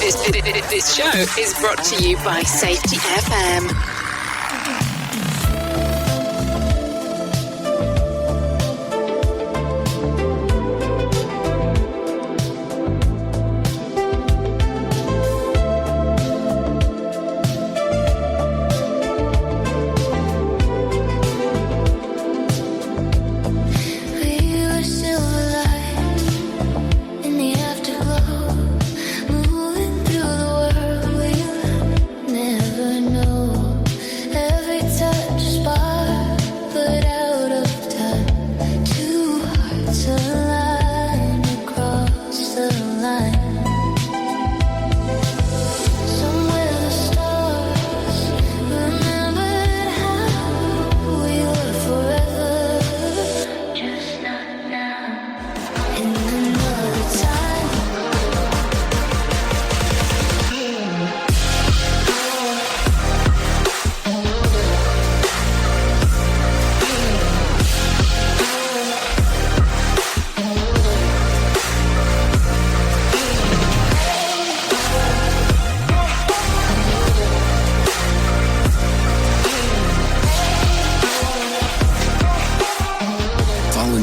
This show is brought to you by Safety FM.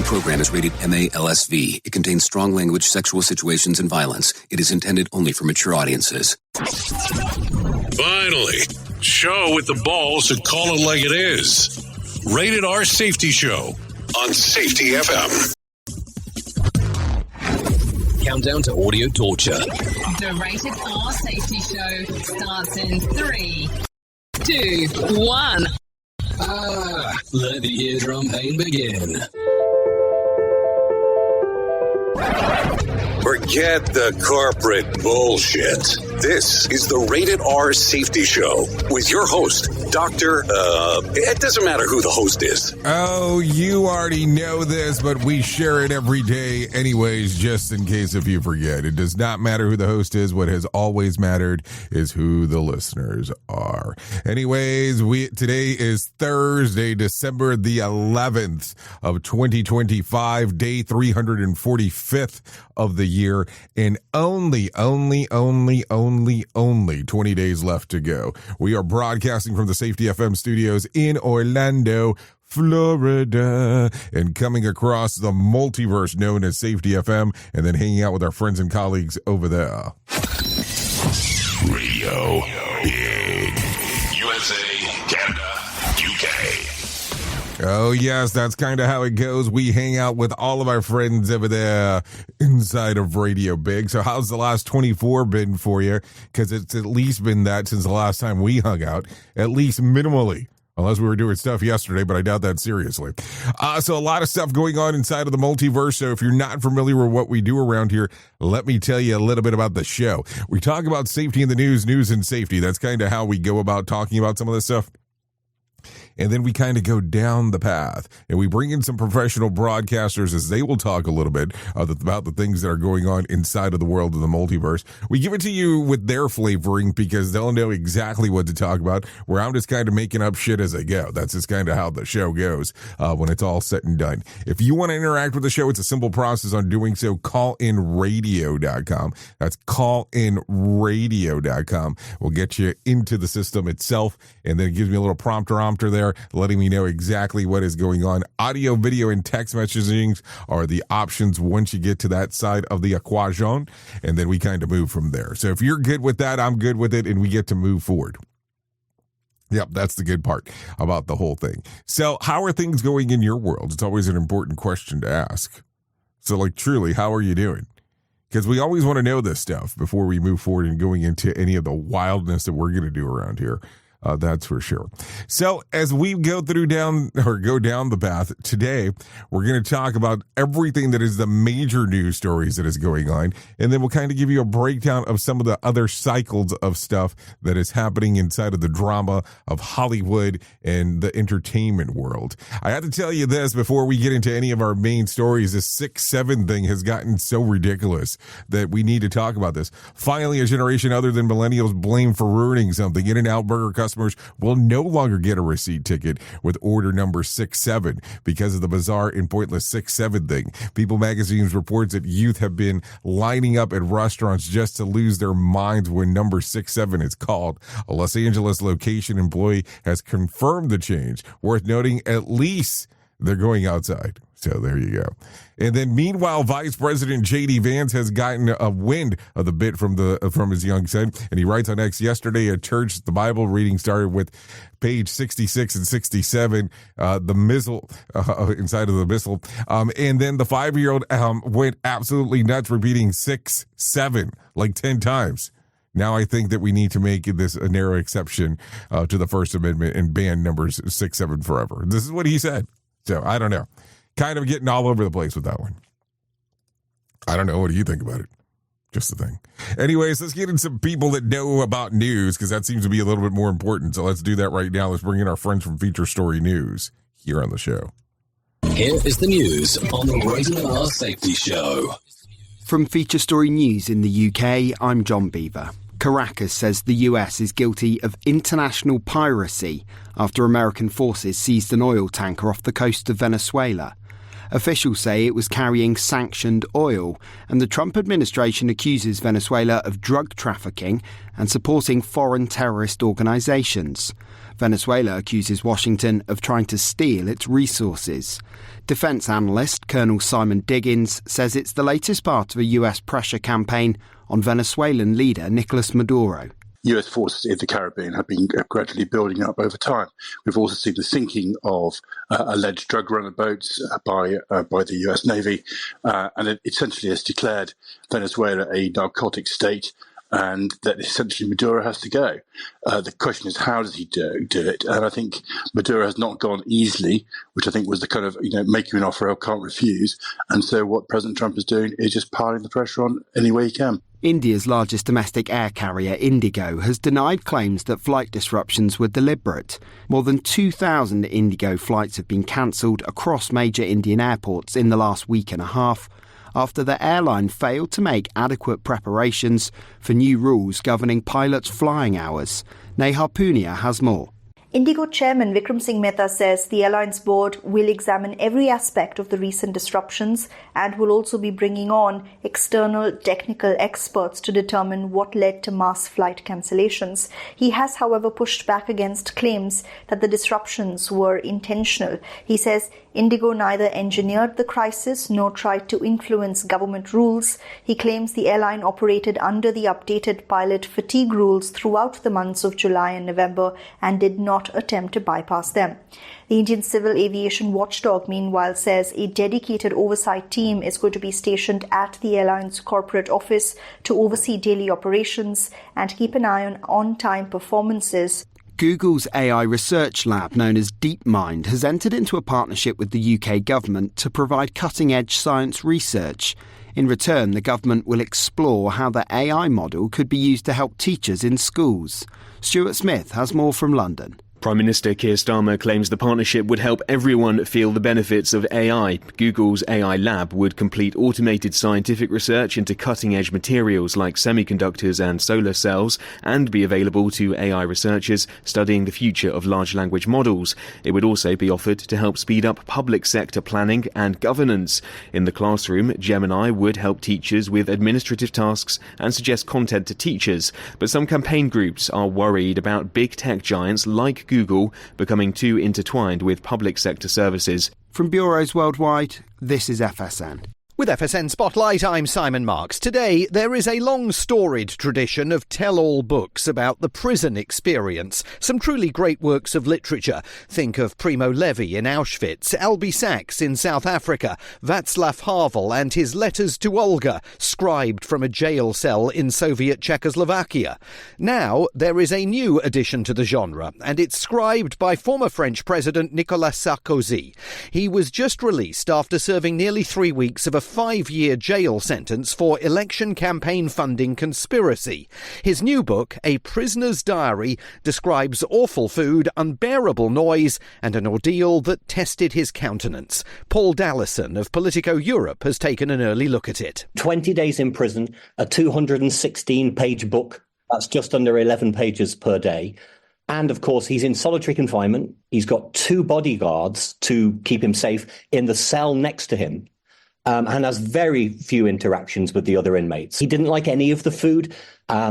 Program is rated MA-LSV. It contains strong language, sexual situations, and violence. It is intended only for mature audiences. Finally, show with the balls to call it like it is. Rated R Safety Show on Safety FM. Countdown to audio torture. The Rated R Safety Show starts in 3, 2, 1. Let the eardrum pain begin. Forget the corporate bullshit. This is the Rated R Safety Show with your host, Dr. It doesn't matter who the host is. Oh, you already know this, but we share it every day anyways, just in case if you forget. It does not matter who the host is. What has always mattered is who the listeners are. Anyways, today is Thursday, December the 11th of 2025, day 345th of the year, and only 20 days left to go. We are broadcasting from the Safety FM studios in Orlando, Florida, and coming across the multiverse known as Safety FM, and then hanging out with our friends and colleagues over there. Radio Big. USA, Canada, UK. Oh, yes, that's kind of how it goes. We hang out with all of our friends over there inside of Radio Big. So how's the last 24 been for you? Because it's at least been that since the last time we hung out, at least minimally. Unless we were doing stuff yesterday, but I doubt that seriously. So a lot of stuff going on inside of the multiverse. So if you're not familiar with what we do around here, let me tell you a little bit about the show. We talk about safety in the news and safety. That's kind of how we go about talking about some of this stuff. And then we kind of go down the path and we bring in some professional broadcasters as they will talk a little bit about the things that are going on inside of the world of the multiverse. We give it to you with their flavoring because they'll know exactly what to talk about, where I'm just kind of making up shit as I go. That's just kind of how the show goes when it's all said and done. If you want to interact with the show, it's a simple process on doing so. Callinradio.com. That's callinradio.com. We'll get you into the system itself, and then it gives me a little prompter there, letting me know exactly what is going on. Audio, video, and text messaging are the options once you get to that side of the equation, and then we kind of move from there. So if you're good with that, I'm good with it, and we get to move forward. Yep, that's the good part about the whole thing. So how are things going in your world? It's always an important question to ask. So, like, truly, how are you doing? Because we always want to know this stuff before we move forward and going into any of the wildness that we're going to do around here. That's for sure. So as we go down the path today, we're going to talk about everything that is the major news stories that is going on. And then we'll kind of give you a breakdown of some of the other cycles of stuff that is happening inside of the drama of Hollywood and the entertainment world. I have to tell you this before we get into any of our main stories. This 6-7 thing has gotten so ridiculous that we need to talk about this. Finally, a generation other than millennials blamed for ruining something. In-N-Out Burger customers customers will no longer get a receipt ticket with order number 67 because of the bizarre and pointless 67 thing. People magazine reports that youth have been lining up at restaurants just to lose their minds when number 67 is called. A Los Angeles location employee has confirmed the change. Worth noting, at least they're going outside. So there you go. And then meanwhile, Vice President J.D. Vance has gotten a wind of the bit from his young son. And he writes on X, yesterday at church, the Bible reading started with page 66 and 67, the missile inside of the missile. And then the 5-year-old went absolutely nuts, repeating 6-7 like 10 times. Now I think that we need to make this a narrow exception to the First Amendment and ban numbers 6-7 forever. This is what he said. So I don't know. Kind of getting all over the place with that one. I don't know. What do you think about it? Just the thing. Anyways, let's get into some people that know about news, because that seems to be a little bit more important. So let's do that right now. Let's bring in our friends from Feature Story News here on the show. Here is the news on the Rated R Safety Show. From Feature Story News in the UK, I'm John Beaver. Caracas says the US is guilty of international piracy after American forces seized an oil tanker off the coast of Venezuela. Officials say it was carrying sanctioned oil, and the Trump administration accuses Venezuela of drug trafficking and supporting foreign terrorist organisations. Venezuela accuses Washington of trying to steal its resources. Defence analyst Colonel Simon Diggins says it's the latest part of a US pressure campaign on Venezuelan leader Nicolas Maduro. US forces in the Caribbean have been gradually building up over time. We've also seen the sinking of alleged drug runner boats by the US Navy, and it essentially has declared Venezuela a narcotic state, and that essentially Maduro has to go. The question is, how does he do it? And I think Maduro has not gone easily, which I think was the kind of, make you an offer I can't refuse. And so what President Trump is doing is just piling the pressure on any way he can. India's largest domestic air carrier, Indigo, has denied claims that flight disruptions were deliberate. More than 2,000 Indigo flights have been cancelled across major Indian airports in the last week and a half, after the airline failed to make adequate preparations for new rules governing pilots' flying hours. Neha Punia has more. Indigo chairman Vikram Singh Mehta says the airline's board will examine every aspect of the recent disruptions and will also be bringing on external technical experts to determine what led to mass flight cancellations. He has, however, pushed back against claims that the disruptions were intentional. He says Indigo neither engineered the crisis nor tried to influence government rules. He claims the airline operated under the updated pilot fatigue rules throughout the months of July and November and did not attempt to bypass them. The Indian Civil Aviation Watchdog, meanwhile, says a dedicated oversight team is going to be stationed at the airline's corporate office to oversee daily operations and keep an eye on on-time performances. Google's AI research lab, known as DeepMind, has entered into a partnership with the UK government to provide cutting-edge science research. In return, the government will explore how the AI model could be used to help teachers in schools. Stuart Smith has more from London. Prime Minister Keir Starmer claims the partnership would help everyone feel the benefits of AI. Google's AI lab would complete automated scientific research into cutting-edge materials like semiconductors and solar cells and be available to AI researchers studying the future of large language models. It would also be offered to help speed up public sector planning and governance. In the classroom, Gemini would help teachers with administrative tasks and suggest content to teachers. But some campaign groups are worried about big tech giants like Google becoming too intertwined with public sector services. From bureaus worldwide, this is FSN. With FSN Spotlight, I'm Simon Marks. Today, there is a long-storied tradition of tell-all books about the prison experience. Some truly great works of literature. Think of Primo Levi in Auschwitz, Albie Sachs in South Africa, Václav Havel and his letters to Olga, scribed from a jail cell in Soviet Czechoslovakia. Now, there is a new addition to the genre, and it's scribed by former French President Nicolas Sarkozy. He was just released after serving nearly 3 weeks of a 5-year jail sentence for election campaign funding conspiracy. His new book, A Prisoner's Diary, describes awful food, unbearable noise, and an ordeal that tested his countenance. Paul Dallison of Politico Europe has taken an early look at it. 20 days in prison, a 216-page book. That's just under 11 pages per day. And of course, he's in solitary confinement. He's got 2 bodyguards to keep him safe in the cell next to him, and has very few interactions with the other inmates. He didn't like any of the food.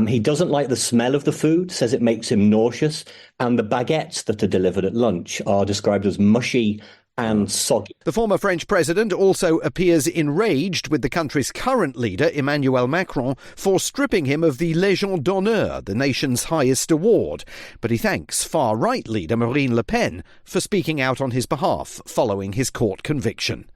He doesn't like the smell of the food, says it makes him nauseous. And the baguettes that are delivered at lunch are described as mushy and soggy. The former French president also appears enraged with the country's current leader, Emmanuel Macron, for stripping him of the Légion d'honneur, the nation's highest award. But he thanks far-right leader Marine Le Pen for speaking out on his behalf following his court conviction.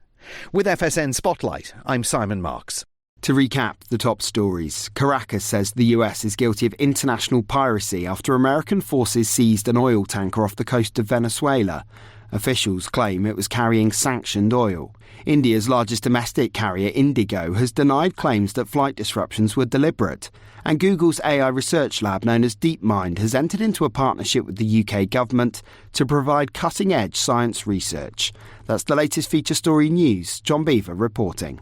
With FSN Spotlight, I'm Simon Marks. To recap the top stories, Caracas says the US is guilty of international piracy after American forces seized an oil tanker off the coast of Venezuela. Officials claim it was carrying sanctioned oil. India's largest domestic carrier, Indigo, has denied claims that flight disruptions were deliberate. And Google's AI research lab, known as DeepMind, has entered into a partnership with the UK government to provide cutting-edge science research. That's the latest feature story news. John Beaver reporting.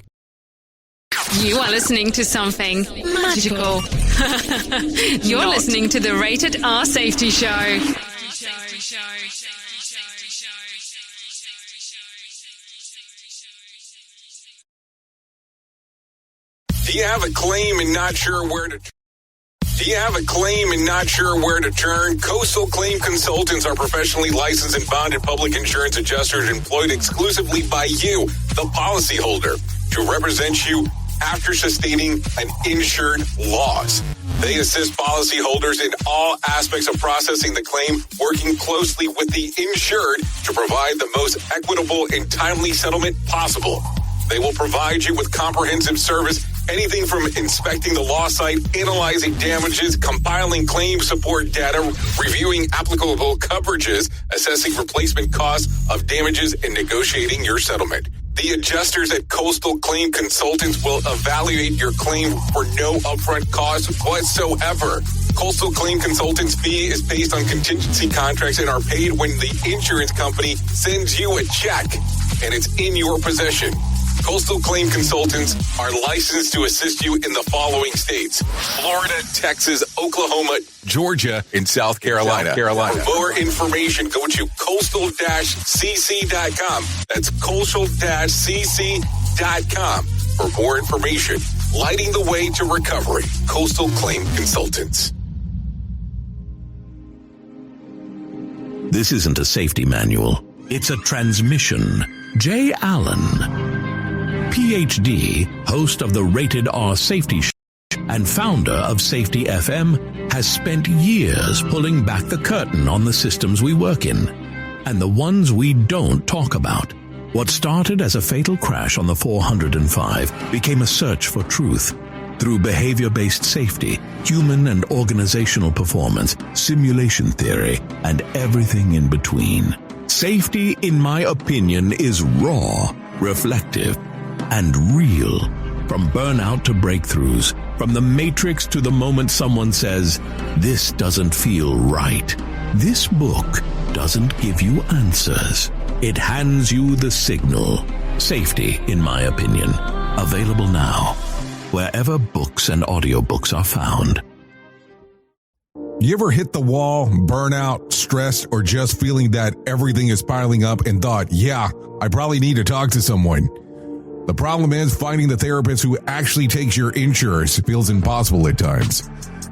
You are listening to something magical. You're listening to the Rated R Safety Show. Do you have a claim and not sure where to turn? Coastal Claim Consultants are professionally licensed and bonded public insurance adjusters employed exclusively by you, the policyholder, to represent you after sustaining an insured loss. They assist policyholders in all aspects of processing the claim, working closely with the insured to provide the most equitable and timely settlement possible. They will provide you with comprehensive service, anything from inspecting the loss site, analyzing damages, compiling claim support data, reviewing applicable coverages, assessing replacement costs of damages, and negotiating your settlement. The adjusters at Coastal Claim Consultants will evaluate your claim for no upfront cost whatsoever. Coastal Claim Consultants' fee is based on contingency contracts and are paid when the insurance company sends you a check and it's in your possession. Coastal Claim Consultants are licensed to assist you in the following states: Florida, Texas, Oklahoma, Georgia, and South Carolina. For more information, go to coastal-cc.com. That's coastal-cc.com. For more information, lighting the way to recovery. Coastal Claim Consultants. This isn't a safety manual. It's a transmission. Jay Allen, PhD, host of the Rated R Safety Show and founder of Safety FM, has spent years pulling back the curtain on the systems we work in and the ones we don't talk about. What started as a fatal crash on the 405 became a search for truth through behavior-based safety, human and organizational performance, simulation theory, and everything in between. Safety, in my opinion, is raw, reflective, and real. From burnout to breakthroughs, from the matrix to the moment someone says, "This doesn't feel right." This book doesn't give you answers. It hands you the signal. Safety, in my opinion. Available now, wherever books and audiobooks are found. You ever hit the wall, burnout, stressed, or just feeling that everything is piling up and thought, yeah, I probably need to talk to someone? The problem is finding the therapist who actually takes your insurance feels impossible at times.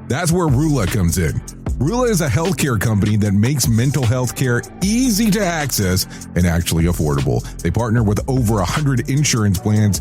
That's where Rula comes in. Rula is a healthcare company that makes mental health care easy to access and actually affordable. They partner with over 100 insurance plans,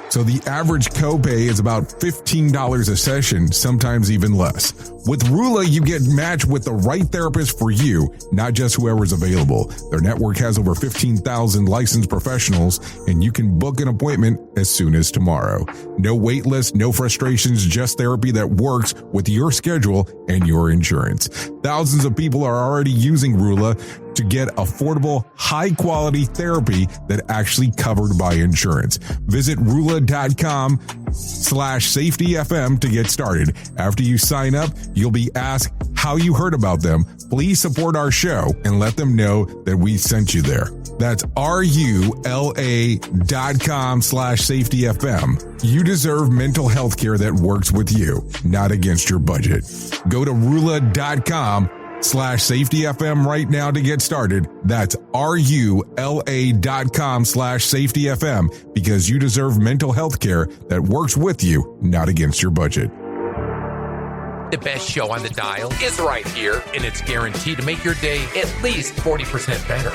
so the average copay is about $15 a session, sometimes even less. With Rula, you get matched with the right therapist for you, not just whoever's available. Their network has over 15,000 licensed professionals, and you can book an appointment as soon as tomorrow. No wait list, no frustrations, just therapy that works with your schedule and your insurance. Thousands of people are already using Rula to get affordable, high-quality therapy that actually covered by insurance. Visit Rula.com/safetyfm to get started. After you sign up, you'll be asked how you heard about them. Please support our show and let them know that we sent you there. That's RULA.com/safetyfm. You deserve mental health care that works with you, not against your budget. Go to Rula.com RULA.com/safetyfm right now to get started. That's RULA.com/safetyfm, because you deserve mental health care that works with you, not against your budget. The best show on the dial is right here, and it's guaranteed to make your day at least 40% better.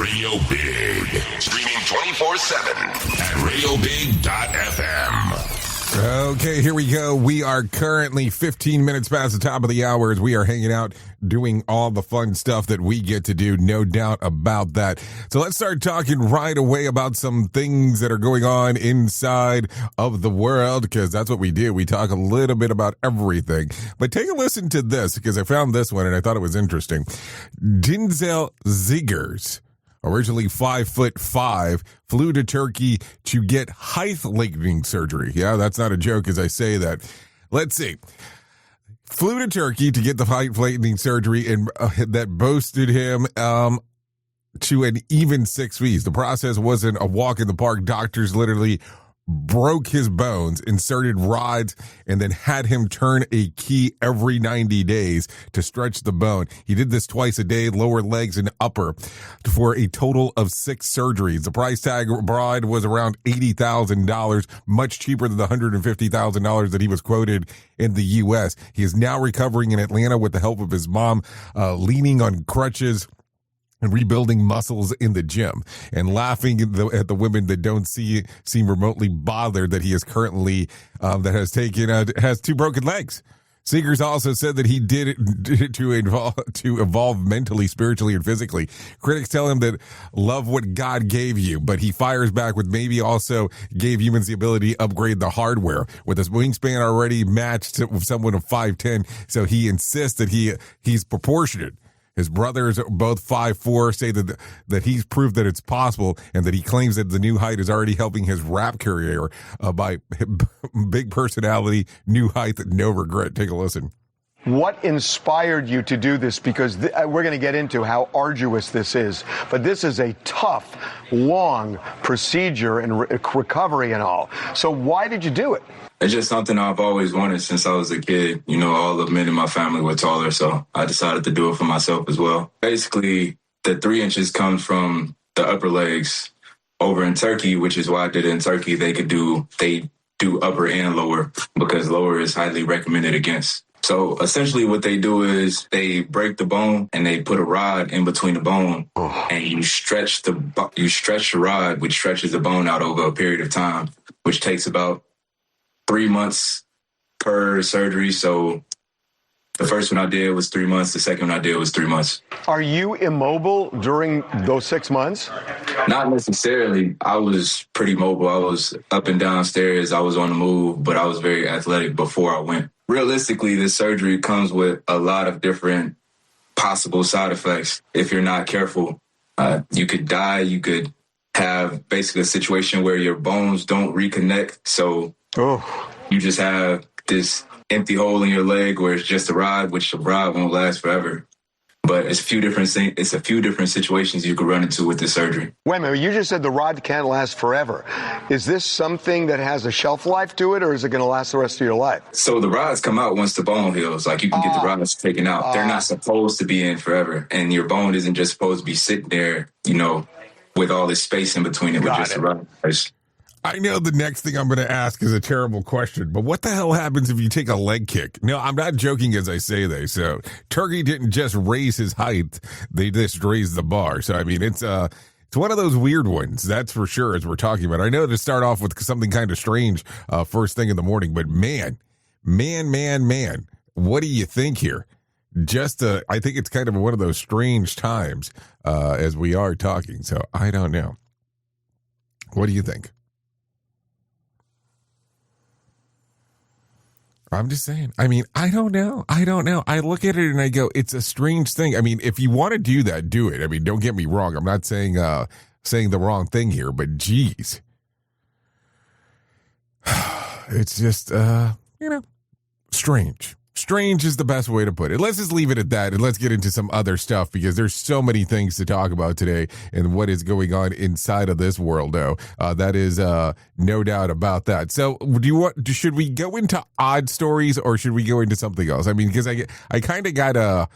Radio Big. Streaming 24/7 at radiobig.fm. Okay, here we go. We are currently 15 minutes past the top of the hour as we are hanging out doing all the fun stuff that we get to do, no doubt about that. So let's start talking right away about some things that are going on inside of the world, because that's what we do. We talk a little bit about everything. But take a listen to this, because I found this one and I thought it was interesting. Denzel Ziggers, originally 5'5", flew to Turkey to get height-lengthening surgery. Yeah, that's not a joke as I say that. Let's see. Flew to Turkey to get the height-lengthening surgery, and that boosted him to an even 6 feet. The process wasn't a walk in the park. Doctors literally broke his bones, inserted rods, and then had him turn a key every 90 days to stretch the bone. He did this twice a day, lower legs and upper, for a total of 6 surgeries. The price tag abroad was around $80,000, much cheaper than the $150,000 that he was quoted in the U.S. He is now recovering in Atlanta with the help of his mom, leaning on crutches and rebuilding muscles in the gym, and laughing at the women that don't seem remotely bothered that he is currently has 2 broken legs. Seegers also said that he did it to evolve mentally, spiritually, and physically. Critics tell him that love what God gave you, but he fires back with maybe also gave humans the ability to upgrade the hardware. With his wingspan already matched with someone of 5'10", so he insists that he's proportionate. His brothers, both 5'4", say that he's proved that it's possible, and that he claims that the new height is already helping his rap career by big personality, new height, no regret. Take a listen. What inspired you to do this? Because we're going to get into how arduous this is, but this is a tough, long procedure and recovery and all. So why did you do it? It's just something I've always wanted since I was a kid. You know, all the men in my family were taller, so I decided to do it for myself as well. Basically, the 3 inches comes from the upper legs. Over in Turkey, which is why I did it in Turkey, they do upper and lower, because lower is highly recommended against. So essentially what they do is they break the bone and they put a rod in between the bone, and you stretch the rod, which stretches the bone out over a period of time, which takes about 3 months per surgery. So the first one I did was 3 months. The second one I did was 3 months. Are you immobile during those 6 months? Not necessarily. I was pretty mobile. I was up and down stairs. I was on the move, but I was very athletic before I went. Realistically, this surgery comes with a lot of different possible side effects. If you're not careful, you could die. You could have basically a situation where your bones don't reconnect. So you just have this empty hole in your leg where it's just a rod, which the rod won't last forever. But it's a few different situations you could run into with this surgery. Wait a minute, you just said the rod can't last forever. Is this something that has a shelf life to it, or is it going to last the rest of your life? So the rods come out once the bone heals. Like, you can get the rods taken out. They're not supposed to be in forever. And your bone isn't just supposed to be sitting there, you know, with all this space in between it with just the rods. I know the next thing I'm going to ask is a terrible question, but what the hell happens if you take a leg kick? No, I'm not joking as I say they. So Turkey didn't just raise his height, they just raised the bar. So, I mean, it's one of those weird ones, that's for sure, as we're talking about. I know to start off with something kind of strange first thing in the morning, but man, what do you think here? I think it's kind of one of those strange times as we are talking. So I don't know. What do you think? I'm just saying. I mean, I don't know. I look at it and I go, it's a strange thing. I mean, if you want to do that, do it. I mean, don't get me wrong. I'm not saying the wrong thing here, but geez. It's just, strange. Strange is the best way to put it. Let's just leave it at that, and let's get into some other stuff, because there's so many things to talk about today and what is going on inside of this world, though. That is no doubt about that. So should we go into odd stories, or should we go into something else? I mean, because I kind of got a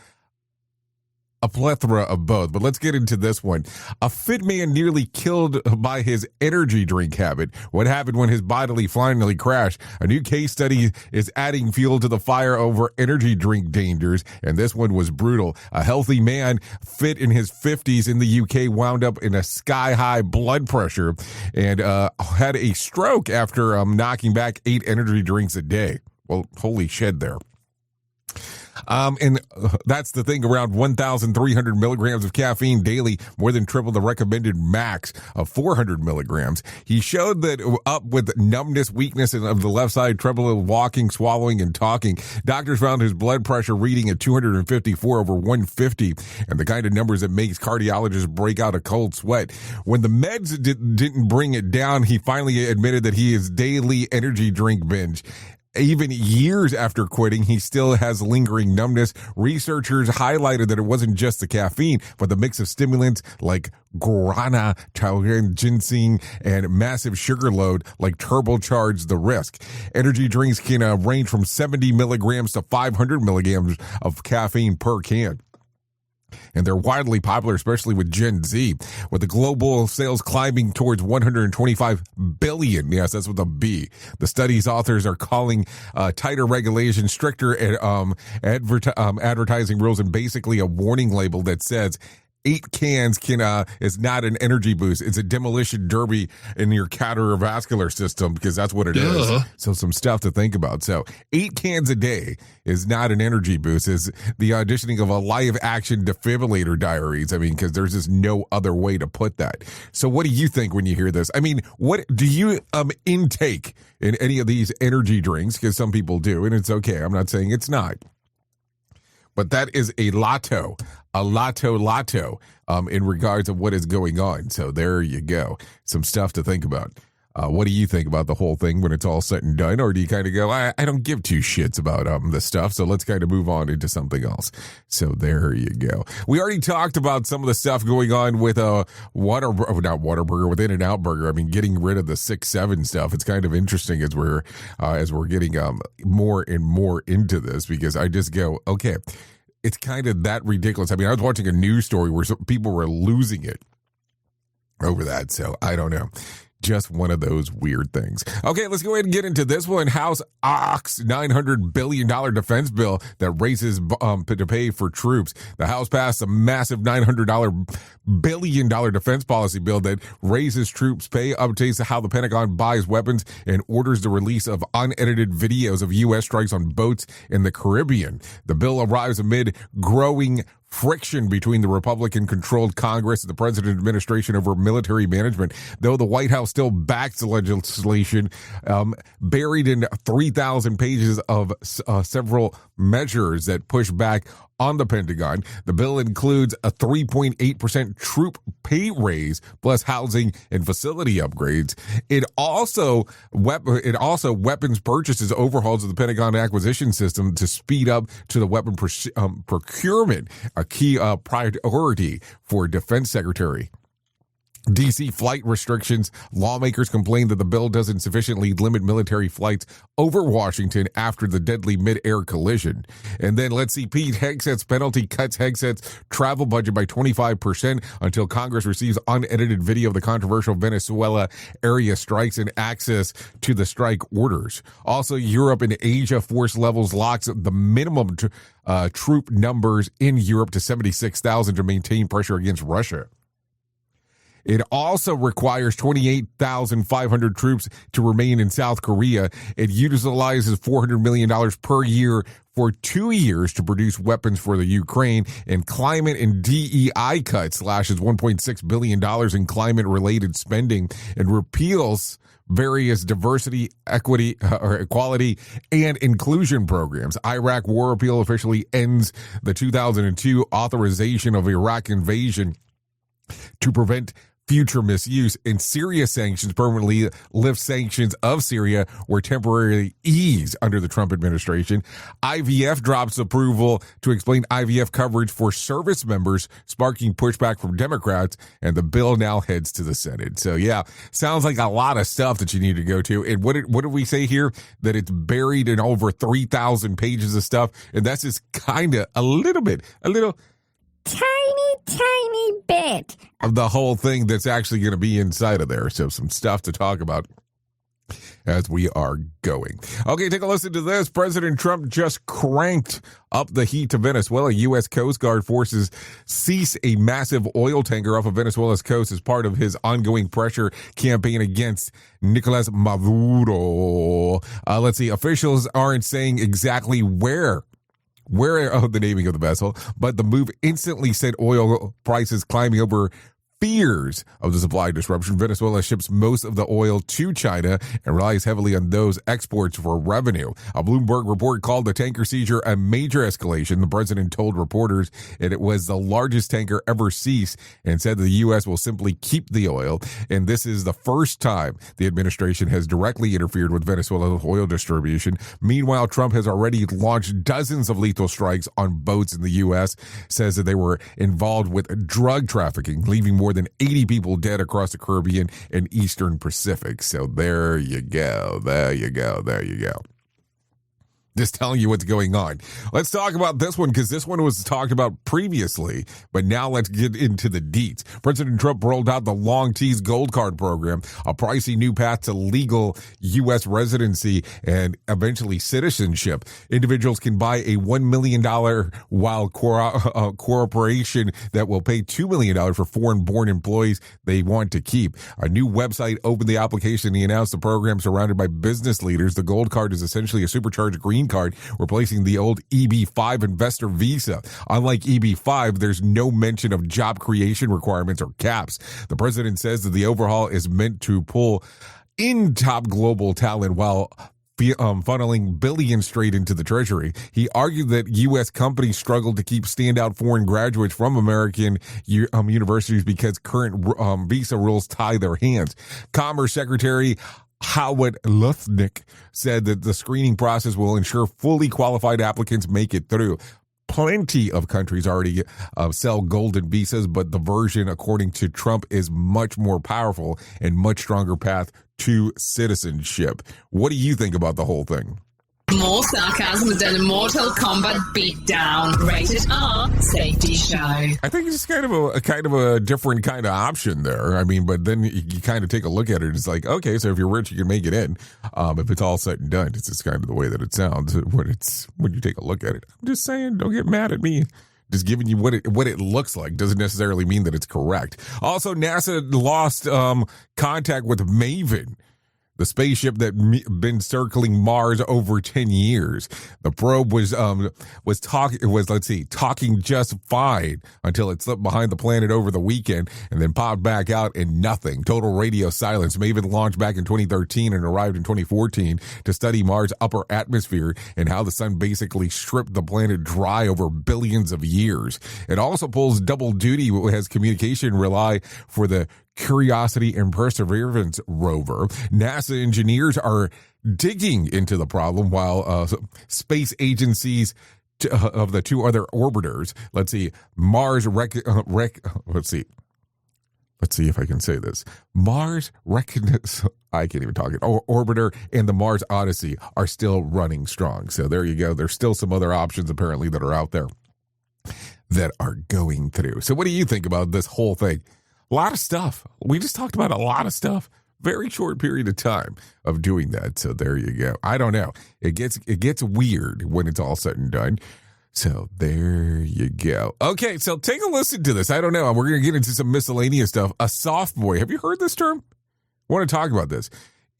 plethora of both, but let's get into this one. A fit man nearly killed by his energy drink habit. What happened when his body finally crashed? A new case study is adding fuel to the fire over energy drink dangers, and this one was brutal. A healthy man, fit in his 50s in the UK, wound up in a sky-high blood pressure and had a stroke after knocking back 8 energy drinks a day. Well, holy shit there. And that's the thing, around 1,300 milligrams of caffeine daily, more than triple the recommended max of 400 milligrams. He showed that up with numbness, weakness of the left side, trouble walking, swallowing, and talking. Doctors found his blood pressure reading at 254/150, and the kind of numbers that makes cardiologists break out a cold sweat. When the meds didn't bring it down, he finally admitted that he is daily energy drink binge. Even years after quitting, he still has lingering numbness. Researchers highlighted that it wasn't just the caffeine, but the mix of stimulants like guarana, ginseng, and massive sugar load like turbocharged the risk. Energy drinks can range from 70 milligrams to 500 milligrams of caffeine per can. And they're widely popular, especially with Gen Z, with the global sales climbing towards 125 billion. Yes, that's with a B. The study's authors are calling tighter regulations, stricter advertising rules, and basically a warning label that says 8 cans is not an energy boost. It's a demolition derby in your cardiovascular system, because that's what it is. So some stuff to think about. So 8 cans a day is not an energy boost. Is the auditioning of a live action defibrillator diaries. I mean, because there's just no other way to put that. So what do you think when you hear this? I mean, what do you intake in any of these energy drinks? Because some people do, and it's okay. I'm not saying it's not. But that is a lotto in regards of what is going on. So there you go. Some stuff to think about. What do you think about the whole thing when it's all said and done? Or do you kind of go, I don't give 2 shits about this stuff, so let's kind of move on into something else. So there you go. We already talked about some of the stuff going on with with In-N-Out Burger. I mean, getting rid of the 6-7 stuff. It's kind of interesting as we're getting more and more into this, because I just go, okay, it's kind of that ridiculous. I mean, I was watching a news story where some people were losing it over that. So I don't know. Just one of those weird things. Okay, let's go ahead and get into this one. House Ox $900 billion defense bill that raises to pay for troops. The House passed a massive $900 billion defense policy bill that raises troops pay, updates how the Pentagon buys weapons, and orders the release of unedited videos of U.S. strikes on boats in the Caribbean. The bill arrives amid growing friction between the Republican-controlled Congress and the president's administration over military management, though the White House still backs the legislation. Buried in 3,000 pages of several measures that push back on the Pentagon. The bill includes a 3.8% troop pay raise plus housing and facility upgrades. It also weapons purchases, overhauls of the Pentagon acquisition system to speed up to the weapon procurement, a key priority for Defense Secretary. D.C. flight restrictions. Lawmakers complained that the bill doesn't sufficiently limit military flights over Washington after the deadly mid-air collision. And then let's see, Pete Hegseth's penalty cuts Hegseth's travel budget by 25% until Congress receives unedited video of the controversial Venezuela area strikes and access to the strike orders. Also, Europe and Asia force levels locks the minimum troop numbers in Europe to 76,000 to maintain pressure against Russia. It also requires 28,500 troops to remain in South Korea. It utilizes $400 million per year for 2 years to produce weapons for the Ukraine, and climate and DEI cuts slashes $1.6 billion in climate-related spending and repeals various diversity, equity, or equality, and inclusion programs. Iraq war appeal officially ends the 2002 authorization of Iraq invasion to prevent future misuse, and Syria sanctions permanently lift sanctions of Syria were temporarily eased under the Trump administration. IVF drops approval to explain IVF coverage for service members, sparking pushback from Democrats, and the bill now heads to the Senate. So yeah, sounds like a lot of stuff that you need to go to. And what did we say here? That it's buried in over 3,000 pages of stuff, and that's just kind of a little tiny bit of the whole thing that's actually going to be inside of there. So some stuff to talk about as we are going. Okay, take a listen to this. President Trump just cranked up the heat to Venezuela. U.S. Coast Guard forces cease a massive oil tanker off of Venezuela's coast as part of his ongoing pressure campaign against Nicolas Maduro. Let's see. Officials aren't saying exactly where the naming of the vessel, but the move instantly sent oil prices climbing over fears of the supply disruption. Venezuela ships most of the oil to China and relies heavily on those exports for revenue. A Bloomberg report called the tanker seizure a major escalation. The president told reporters it was the largest tanker ever seized and said the U.S. will simply keep the oil. And this is the first time the administration has directly interfered with Venezuela's oil distribution. Meanwhile, Trump has already launched dozens of lethal strikes on boats in the U.S., says that they were involved with drug trafficking, leaving more than 80 people dead across the Caribbean and Eastern Pacific. So there you go. Just telling you what's going on. Let's talk about this one because this one was talked about previously, but now let's get into the deets. President Trump rolled out the long-teased gold card program, a pricey new path to legal U.S. residency and eventually citizenship. Individuals can buy a $1 million while corporation that will pay $2 million for foreign-born employees they want to keep. A new website opened the application. He announced the program surrounded by business leaders. The gold card is essentially a supercharged green card, replacing the old EB-5 investor visa. Unlike EB-5, there's no mention of job creation requirements or caps. The president says that the overhaul is meant to pull in top global talent while funneling billions straight into the treasury. He argued that U.S. companies struggle to keep standout foreign graduates from American universities because current visa rules tie their hands. Commerce Secretary Howard Lutnick said that the screening process will ensure fully qualified applicants make it through. Plenty of countries already sell golden visas, but the version, according to Trump, is much more powerful and much stronger path to citizenship. What do you think about the whole thing? More sarcasm than a Mortal Kombat beatdown. Rated R safety show. I think it's kind of a different kind of option there. I mean, but then you kind of take a look at it. It's like, okay, so if you're rich, you can make it in. If it's all said and done, it's just kind of the way that it sounds when you take a look at it. I'm just saying, don't get mad at me. Just giving you what it looks like doesn't necessarily mean that it's correct. Also, NASA lost contact with Maven, the spaceship that been circling Mars over 10 years. The probe was talking just fine until it slipped behind the planet over the weekend and then popped back out and nothing. Total radio silence. Maven launched back in 2013 and arrived in 2014 to study Mars' upper atmosphere and how the sun basically stripped the planet dry over billions of years. It also pulls double duty as communication relay for the Curiosity and Perseverance rover. NASA engineers are digging into the problem while space agencies of the two other orbiters. Let's see if I can say this. I can't even talk it. Orbiter and the Mars Odyssey are still running strong. So there you go. There's still some other options apparently that are out there that are going through. So what do you think about this whole thing? A lot of stuff. We just talked about a lot of stuff. Very short period of time of doing that. So there you go. I don't know. It gets weird when it's all said and done. So there you go. Okay, so take a listen to this. I don't know. We're going to get into some miscellaneous stuff. A soft boy. Have you heard this term? I want to talk about this.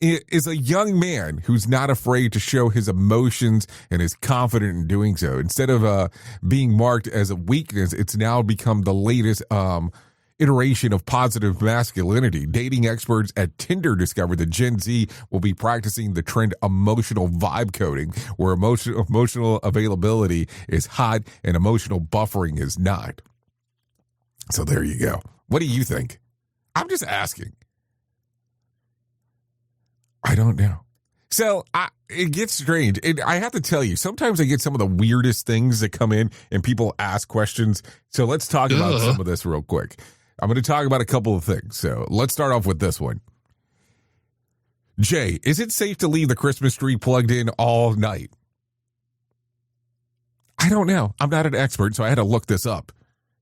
It is a young man who's not afraid to show his emotions and is confident in doing so. Instead of being marked as a weakness, it's now become the latest iteration of positive masculinity. Dating experts at Tinder discovered that Gen Z will be practicing the trend emotional vibe coding, where emotional availability is hot and emotional buffering is not. So there you go. What do you think? I'm just asking. I don't know. So it gets strange. I have to tell you, sometimes I get some of the weirdest things that come in and people ask questions. So let's talk about some of this real quick. I'm going to talk about a couple of things. So let's start off with this one. Jay, is it safe to leave the Christmas tree plugged in all night? I don't know. I'm not an expert, so I had to look this up.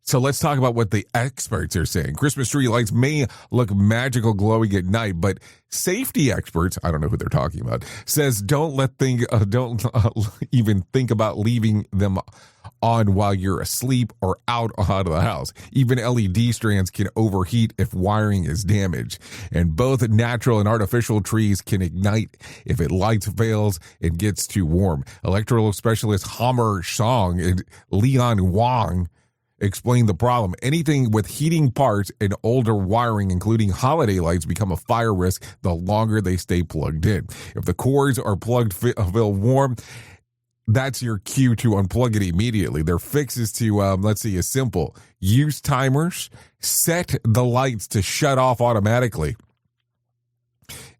So let's talk about what the experts are saying. Christmas tree lights may look magical glowing at night, but safety experts, I don't know who they're talking about, says don't even think about leaving them on while you're asleep or out of the house. Even LED strands can overheat if wiring is damaged. And both natural and artificial trees can ignite if light fails and gets too warm. Electrical specialist Hammer Song and Leon Wang explained the problem. Anything with heating parts and older wiring, including holiday lights, become a fire risk the longer they stay plugged in. If the cords are feel warm, that's your cue to unplug it immediately. Their fix is to, is simple. Use timers, set the lights to shut off automatically.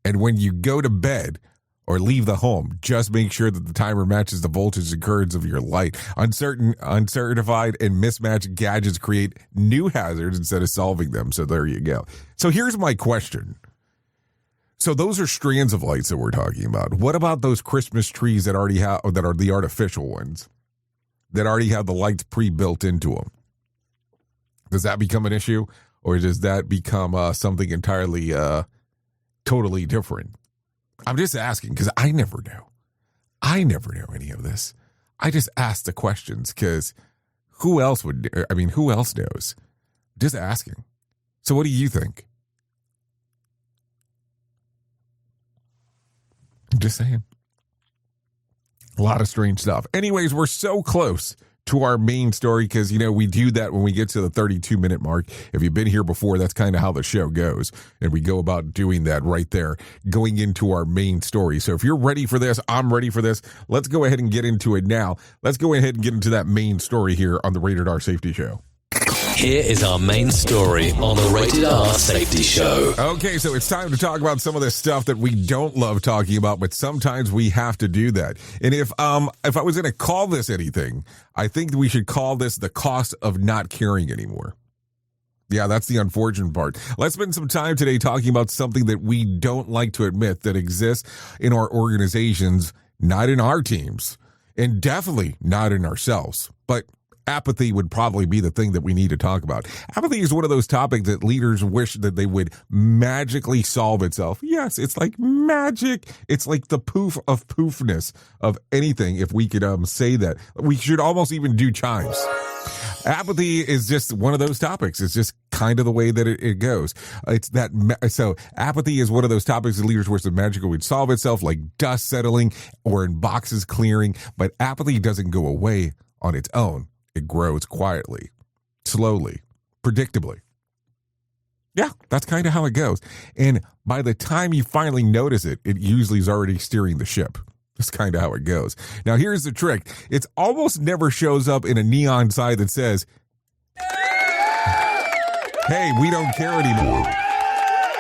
And when you go to bed or leave the home, just make sure that the timer matches the voltage and currents of your light. Uncertified and mismatched gadgets create new hazards instead of solving them. So there you go. So here's my question. So those are strands of lights that we're talking about. What about those Christmas trees that already have, that are the artificial ones, that already have the lights pre-built into them? Does that become an issue, or does that become something entirely totally different? I'm just asking because I never know. I never know any of this. I just ask the questions because who else knows? Just asking. So what do you think? I'm just saying. A lot of strange stuff. Anyways, we're so close to our main story because, we do that when we get to the 32-minute mark. If you've been here before, that's kind of how the show goes. And we go about doing that right there, going into our main story. So if you're ready for this, I'm ready for this. Let's go ahead and get into it now. Let's go ahead and get into that main story here on the Rated R Safety Show. Here is our main story on the Rated R Safety Show. Okay, so it's time to talk about some of this stuff that we don't love talking about, but sometimes we have to do that. And if I was going to call this anything, I think we should call this the cost of not caring anymore. Yeah, that's the unfortunate part. Let's spend some time today talking about something that we don't like to admit that exists in our organizations, not in our teams, and definitely not in ourselves. But apathy would probably be the thing that we need to talk about. Apathy is one of those topics that leaders wish that they would magically solve itself. Yes, it's like magic. It's like the poof of poofness of anything. If we could say that, we should almost even do chimes. Apathy is just one of those topics. It's just kind of the way that it goes. So apathy is one of those topics that leaders wish that magically would solve itself, like dust settling or in boxes clearing. But apathy doesn't go away on its own. It grows quietly, slowly, predictably. Yeah, that's kind of how it goes. And by the time you finally notice it, it usually is already steering the ship. That's kind of how it goes. Now, here's the trick. It almost never shows up in a neon sign that says, hey, we don't care anymore.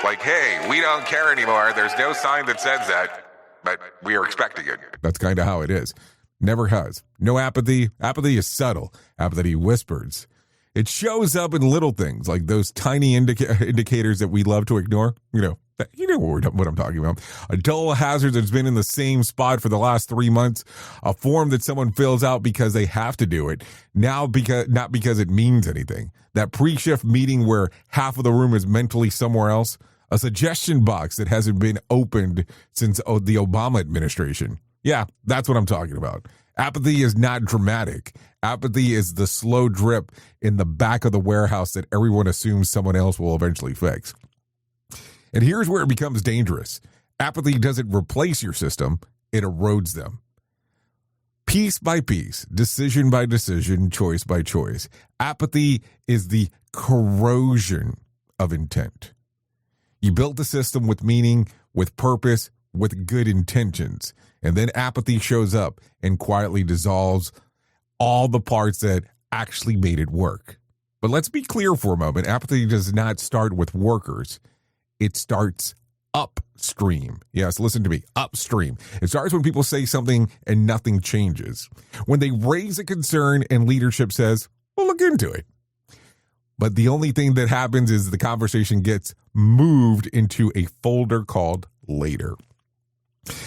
Like, hey, we don't care anymore. There's no sign that says that, but we are expecting it. That's kind of how it is. Never has. No apathy. Apathy is subtle. Apathy whispers. It shows up in little things like those tiny indicators that we love to ignore. You know what I'm talking about. A dull hazard that's been in the same spot for the last 3 months. A form that someone fills out because they have to do it. Not because it means anything. That pre-shift meeting where half of the room is mentally somewhere else. A suggestion box that hasn't been opened since the Obama administration. Yeah, that's what I'm talking about. Apathy is not dramatic. Apathy is the slow drip in the back of the warehouse that everyone assumes someone else will eventually fix. And here's where it becomes dangerous. Apathy doesn't replace your system, it erodes them. Piece by piece, decision by decision, choice by choice. Apathy is the corrosion of intent. You built the system with meaning, with purpose, with good intentions. And then apathy shows up and quietly dissolves all the parts that actually made it work. But let's be clear for a moment. Apathy does not start with workers. It starts upstream. Yes, listen to me. Upstream. It starts when people say something and nothing changes. When they raise a concern and leadership says, well, look into it. But the only thing that happens is the conversation gets moved into a folder called later.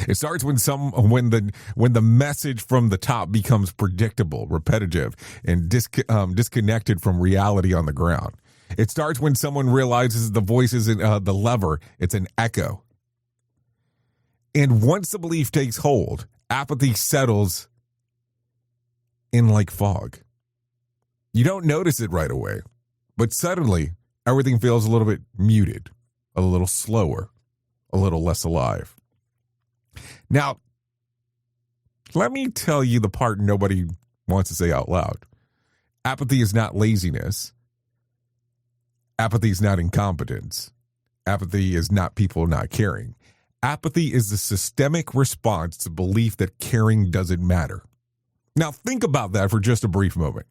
It starts when the message from the top becomes predictable, repetitive, and disconnected from reality on the ground. It starts when someone realizes the voice isn't the lever, it's an echo. And once the belief takes hold, apathy settles in like fog. You don't notice it right away, but suddenly everything feels a little bit muted, a little slower, a little less alive. Now, let me tell you the part nobody wants to say out loud. Apathy is not laziness. Apathy is not incompetence. Apathy is not people not caring. Apathy is the systemic response to belief that caring doesn't matter. Now, think about that for just a brief moment.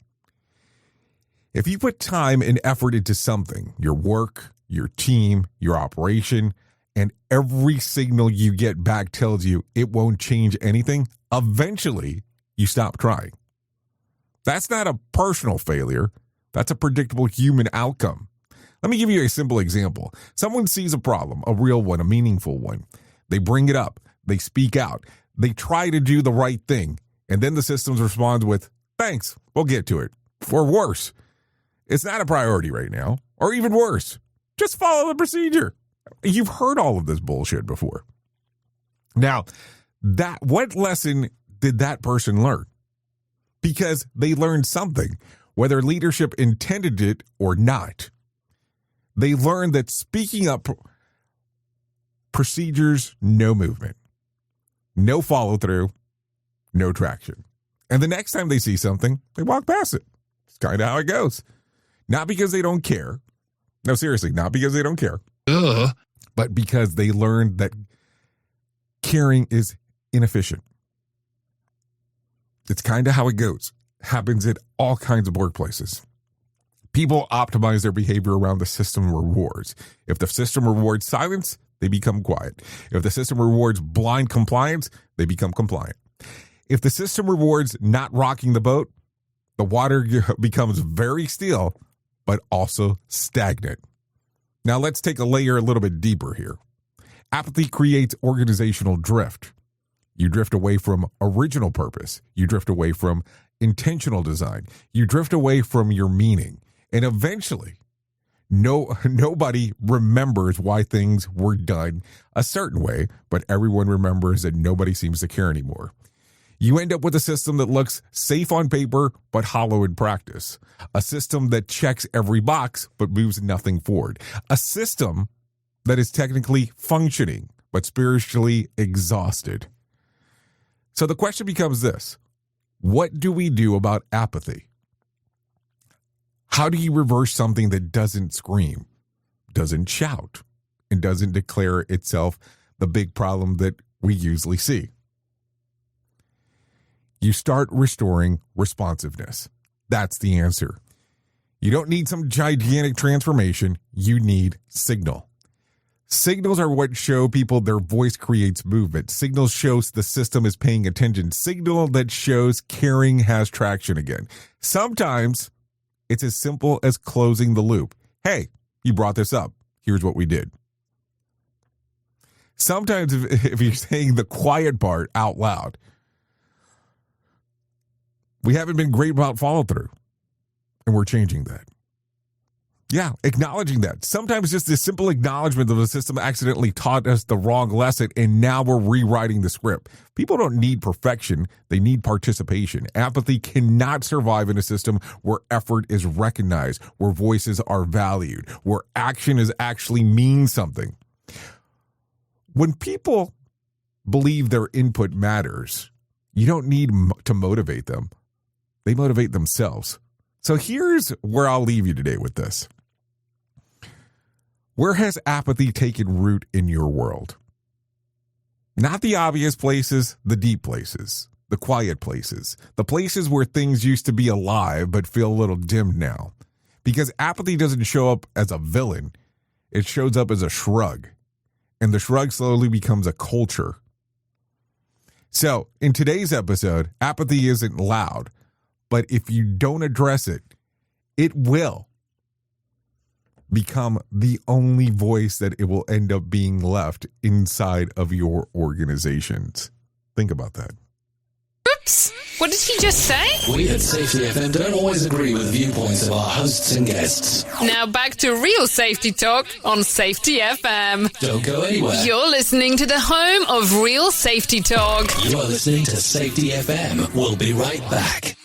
If you put time and effort into something, your work, your team, your operation, and every signal you get back tells you it won't change anything, eventually you stop trying. That's not a personal failure. That's a predictable human outcome. Let me give you a simple example. Someone sees a problem, a real one, a meaningful one. They bring it up. They speak out. They try to do the right thing. And then the systems respond with, thanks, we'll get to it. Or worse, it's not a priority right now. Or even worse, just follow the procedure. You've heard all of this bullshit before. Now, what lesson did that person learn? Because they learned something, whether leadership intended it or not. They learned that speaking up, procedures, no movement, no follow through, no traction. And the next time they see something, they walk past it. It's kind of how it goes. Not because they don't care. No, seriously, not because they don't care. But because they learned that caring is inefficient. It's kind of how it goes. Happens at all kinds of workplaces. People optimize their behavior around the system rewards. If the system rewards silence, they become quiet. If the system rewards blind compliance, they become compliant. If the system rewards not rocking the boat, the water becomes very still, but also stagnant. Now let's take a layer a little bit deeper here. Apathy creates organizational drift. You drift away from original purpose. You drift away from intentional design. You drift away from your meaning. And eventually, nobody remembers why things were done a certain way, but everyone remembers that nobody seems to care anymore. You end up with a system that looks safe on paper, but hollow in practice. A system that checks every box, but moves nothing forward. A system that is technically functioning, but spiritually exhausted. So the question becomes this: what do we do about apathy? How do you reverse something that doesn't scream, doesn't shout, and doesn't declare itself the big problem that we usually see? You start restoring responsiveness. That's the answer. You don't need some gigantic transformation. You need signal. Signals are what show people their voice creates movement. Signals shows the system is paying attention. Signal that shows caring has traction again. Sometimes it's as simple as closing the loop. Hey, you brought this up. Here's what we did. Sometimes if you're saying the quiet part out loud, we haven't been great about follow through, and we're changing that. Yeah, acknowledging that. Sometimes just the simple acknowledgement of the system accidentally taught us the wrong lesson, and now we're rewriting the script. People don't need perfection. They need participation. Apathy cannot survive in a system where effort is recognized, where voices are valued, where action is actually means something. When people believe their input matters, you don't need to motivate them. They motivate themselves. So here's where I'll leave you today with this. Where has apathy taken root in your world? Not the obvious places, the deep places, the quiet places, the places where things used to be alive but feel a little dimmed now. Because apathy doesn't show up as a villain. It shows up as a shrug. And the shrug slowly becomes a culture. So, in today's episode, apathy isn't loud. But if you don't address it, it will become the only voice that it will end up being left inside of your organizations. Think about that. Oops! What did he just say? We at Safety FM don't always agree with the viewpoints of our hosts and guests. Now back to real safety talk on Safety FM. Don't go anywhere. You're listening to the home of real safety talk. You are listening to Safety FM. We'll be right back.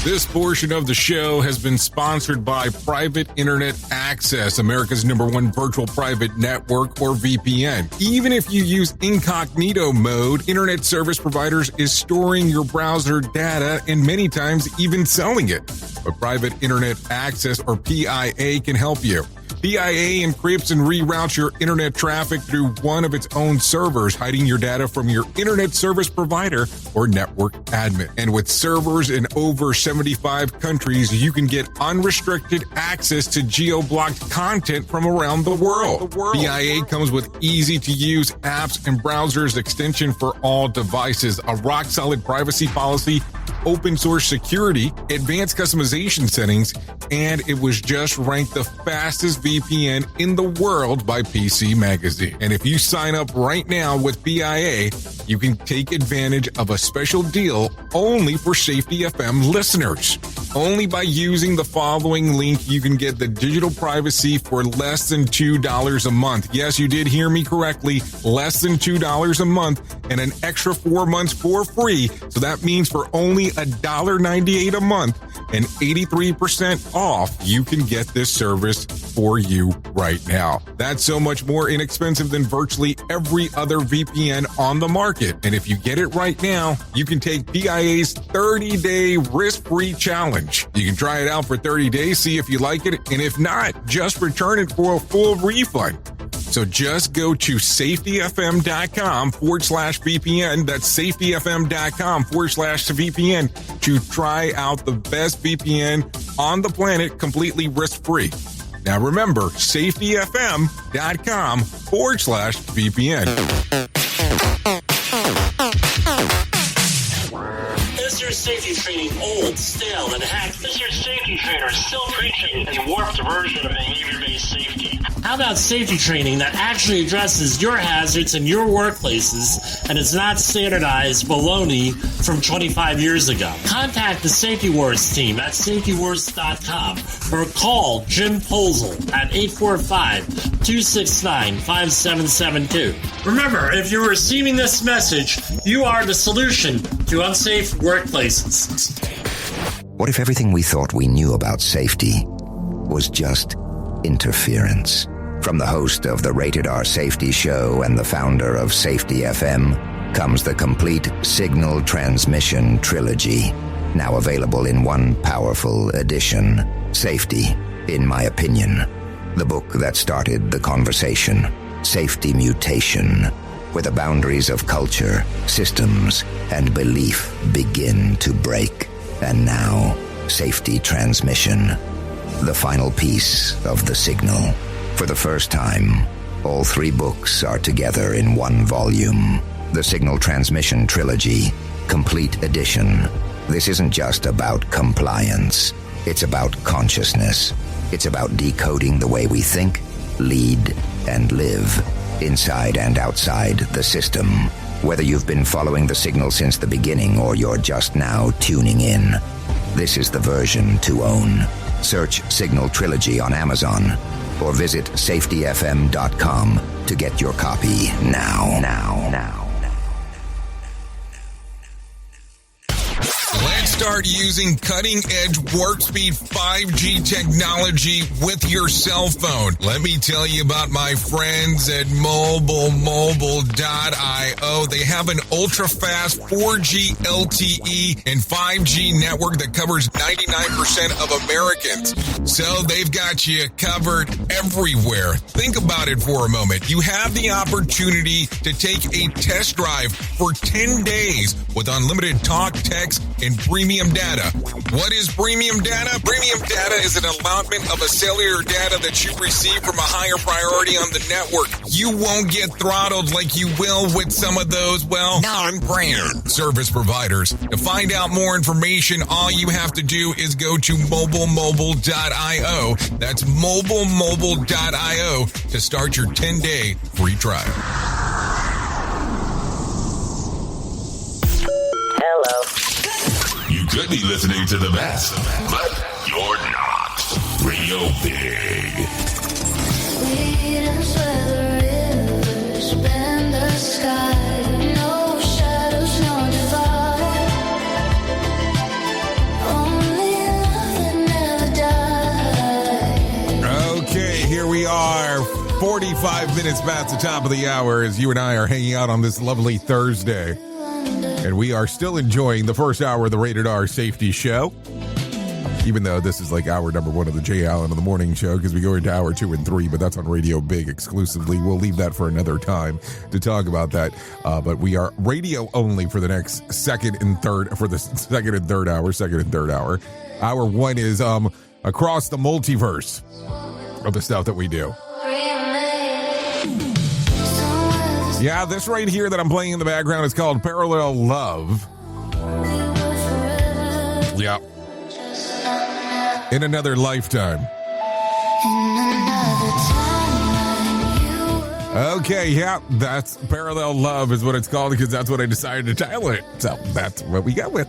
This portion of the show has been sponsored by Private Internet Access, America's #1 virtual private network, or VPN. Even if you use incognito mode, internet service providers is storing your browser data and many times even selling it. But Private Internet Access, or PIA, can help you. PIA encrypts and reroutes your internet traffic through one of its own servers, hiding your data from your internet service provider or network admin. And with servers in over 75 countries, you can get unrestricted access to geo-blocked content from around the world. PIA comes with easy-to-use apps and browsers extension for all devices, a rock-solid privacy policy, open source security, advanced customization settings, and it was just ranked the fastest VPN in the world by PC Magazine. And if you sign up right now with PIA, you can take advantage of a special deal only for Safety FM listeners. Only by using the following link, you can get the digital privacy for less than $2 a month. Yes, you did hear me correctly, less than $2 a month, and an extra 4 months for free. So that means for only $1.98 a month and 83% off, you can get this service for you right now. That's so much more inexpensive than virtually every other VPN on the market. And if you get it right now, you can take PIA's 30-day risk-free challenge. You can try it out for 30 days, see if you like it, and if not, just return it for a full refund. So just go to safetyfm.com/VPN. That's safetyfm.com/VPN to try out the best VPN on the planet completely risk-free. Now remember, safetyfm.com/VPN. Is your safety training old, stale, and hacked? Is your safety trainer still preaching a warped version of behavior-based safety? How about safety training that actually addresses your hazards in your workplaces and is not standardized baloney from 25 years ago? Contact the Safety Wars team at safetywars.com or call Jim Posel at 845-269-5772. Remember, if you're receiving this message, you are the solution to unsafe workplaces. What if everything we thought we knew about safety was just interference? From the host of the Rated R Safety Show and the founder of Safety FM comes the complete signal transmission trilogy, now available in one powerful edition. Safety, in my opinion, the book that started the conversation. Safety Mutation, where the boundaries of culture, systems, and belief begin to break. And now, Safety Transmission, the final piece of the signal. For the first time, all three books are together in one volume. The Signal Transmission Trilogy, Complete Edition. This isn't just about compliance. It's about consciousness. It's about decoding the way we think, lead, and live, inside and outside the system. Whether you've been following the signal since the beginning or you're just now tuning in, this is the version to own. Search Signal Trilogy on Amazon or visit safetyfm.com to get your copy now. Let's start using cutting-edge warp speed 5G technology with your cell phone. Let me tell you about my friends at mobilemobile.io. They have an ultra-fast 4G LTE and 5G network that covers 99% of Americans. So they've got you covered everywhere. Think about it for a moment. You have the opportunity to take a test drive for 10 days with unlimited talk, text, and premium premium data. What is premium data? Premium data is an allotment of a cellular data that you receive from a higher priority on the network. You won't get throttled like you will with some of those, well, non-brand service providers. To find out more information, all you have to do is go to mobilemobile.io. That's mobilemobile.io to start your 10-day free trial. Hello. You could be listening to the best, but you're not. Radio Big. Sweetest weather rivers bend the sky. No shadows, no divide. Only love that never dies. Okay, here we are. 45 minutes past the top of the hour as you and I are hanging out on this lovely Thursday. And we are still enjoying the first hour of the Rated R Safety Show. Even though this is like hour number 1 of the Jay Allen of the Morning Show, because we go into hour 2 and 3, but that's on Radio Big exclusively. We'll leave that for another time to talk about that. But we are radio only for the next second and third hour. Hour 1 is across the multiverse of the stuff that we do. Yeah, this right here that I'm playing in the background is called Parallel Love. Yeah. In another lifetime. Okay, yeah, that's Parallel Love is what it's called because that's what I decided to title it. So that's what we got with.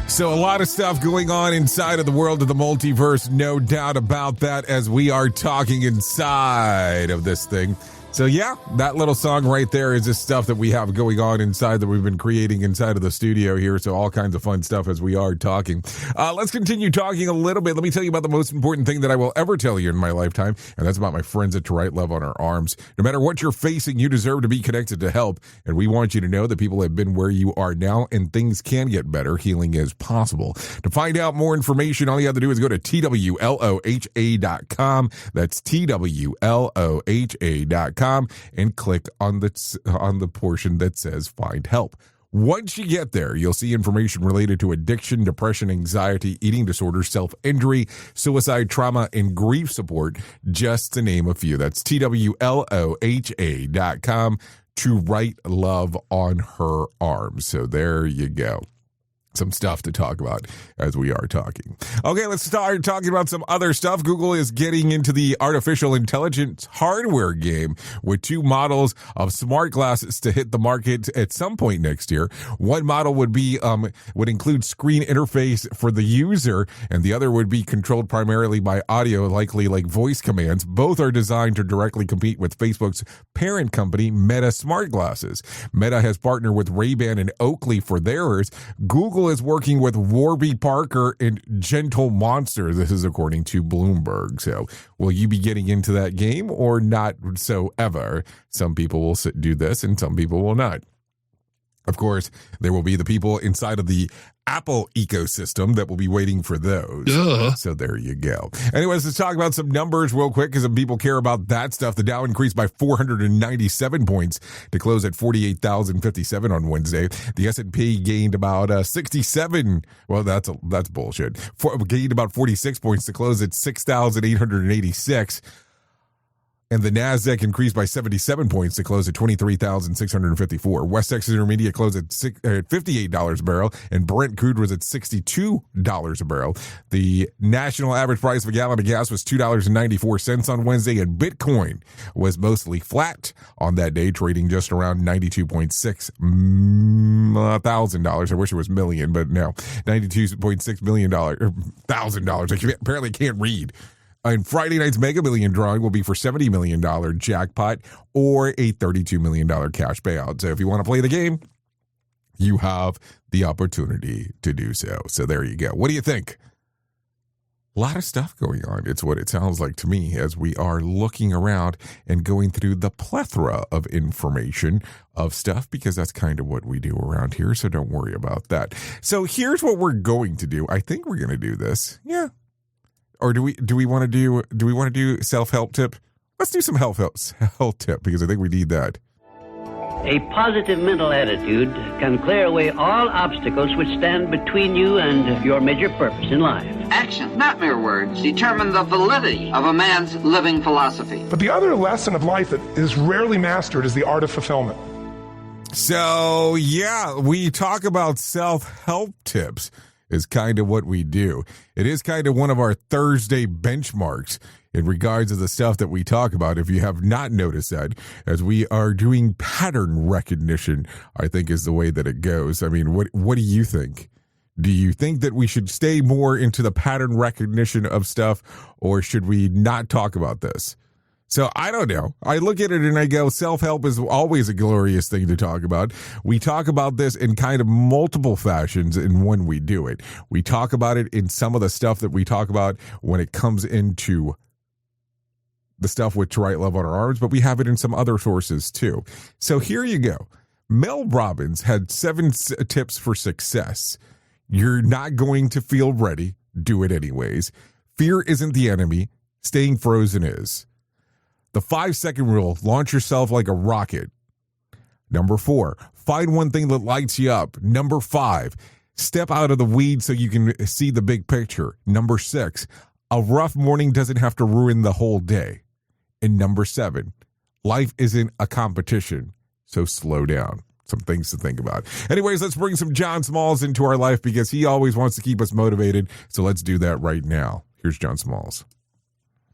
So a lot of stuff going on inside of the world of the multiverse, no doubt about that, as we are talking inside of this thing. So yeah, that little song right there is just stuff that we have going on inside that we've been creating inside of the studio here. So all kinds of fun stuff as we are talking. Let's continue talking a little bit. Let me tell you about the most important thing that I will ever tell you in my lifetime, and that's about my friends at To Write Love on Our Arms. No matter what you're facing, you deserve to be connected to help, and we want you to know that people have been where you are now, and things can get better. Healing is possible. To find out more information, all you have to do is go to TWLOHA.com. That's TWLOHA.com. And click on the portion that says find help. Once you get there, you'll see information related to addiction, depression, anxiety, eating disorders, self-injury, suicide, trauma, and grief support, just to name a few. That's TWLOHA.com. To Write Love on Her Arms. So there you go. Some stuff to talk about as we are talking. Okay, let's start talking about some other stuff. Google is getting into the artificial intelligence hardware game with 2 models of smart glasses to hit the market at some point next year. One model would include screen interface for the user, and the other would be controlled primarily by audio, likely like voice commands. Both are designed to directly compete with Facebook's parent company, Meta Smart Glasses. Meta has partnered with Ray-Ban and Oakley for theirs. Google is working with Warby Parker and Gentle Monster. This is according to Bloomberg. So will you be getting into that game or not so ever? Some people will do this and some people will not. Of course, there will be the people inside of the Apple ecosystem that will be waiting for those. Duh. So there you go. Anyways, let's talk about some numbers real quick because some people care about that stuff. The Dow increased by 497 points to close at 48,057 on Wednesday. The S&P gained about 67. Well, that's bullshit. Gained about 46 points to close at 6,886. And the NASDAQ increased by 77 points to close at 23,654. West Texas Intermediate closed at $58 a barrel, and Brent crude was at $62 a barrel. The national average price of a gallon of gas was $2.94 on Wednesday, and Bitcoin was mostly flat on that day, trading just around $92.6 thousand. I wish it was million, but no, $92.6 million, $1,000. I apparently can't read. And Friday night's Mega Million drawing will be for $70 million jackpot or a $32 million cash payout. So if you want to play the game, you have the opportunity to do so. So there you go. What do you think? A lot of stuff going on. It's what it sounds like to me as we are looking around and going through the plethora of information of stuff, because that's kind of what we do around here. So don't worry about that. So here's what we're going to do. I think we're going to do this. Yeah. Or do we want to do self-help tip? Let's do some health tip because I think we need that. A positive mental attitude can clear away all obstacles which stand between you and your major purpose in life. Action, not mere words, determine the validity of a man's living philosophy. But the other lesson of life that is rarely mastered is the art of fulfillment. So, yeah, we talk about self-help tips is kind of what we do. It is kind of one of our Thursday benchmarks in regards to the stuff that we talk about. If you have not noticed that, as we are doing pattern recognition, I think is the way that it goes. I mean, what do you think? Do you think that we should stay more into the pattern recognition of stuff, or should we not talk about this? So I don't know. I look at it and I go, self-help is always a glorious thing to talk about. We talk about this in kind of multiple fashions in when we do it. We talk about it in some of the stuff that we talk about when it comes into the stuff with right love on our arms, but we have it in some other sources too. So here you go. Mel Robbins had 7 tips for success. You're not going to feel ready. Do it anyways. Fear isn't the enemy. Staying frozen is. The 5-second rule, launch yourself like a rocket. Number 4, find one thing that lights you up. Number 5, step out of the weeds so you can see the big picture. Number 6, a rough morning doesn't have to ruin the whole day. And number 7, life isn't a competition, so slow down. Some things to think about. Anyways, let's bring some John Smalls into our life because he always wants to keep us motivated. So let's do that right now. Here's John Smalls.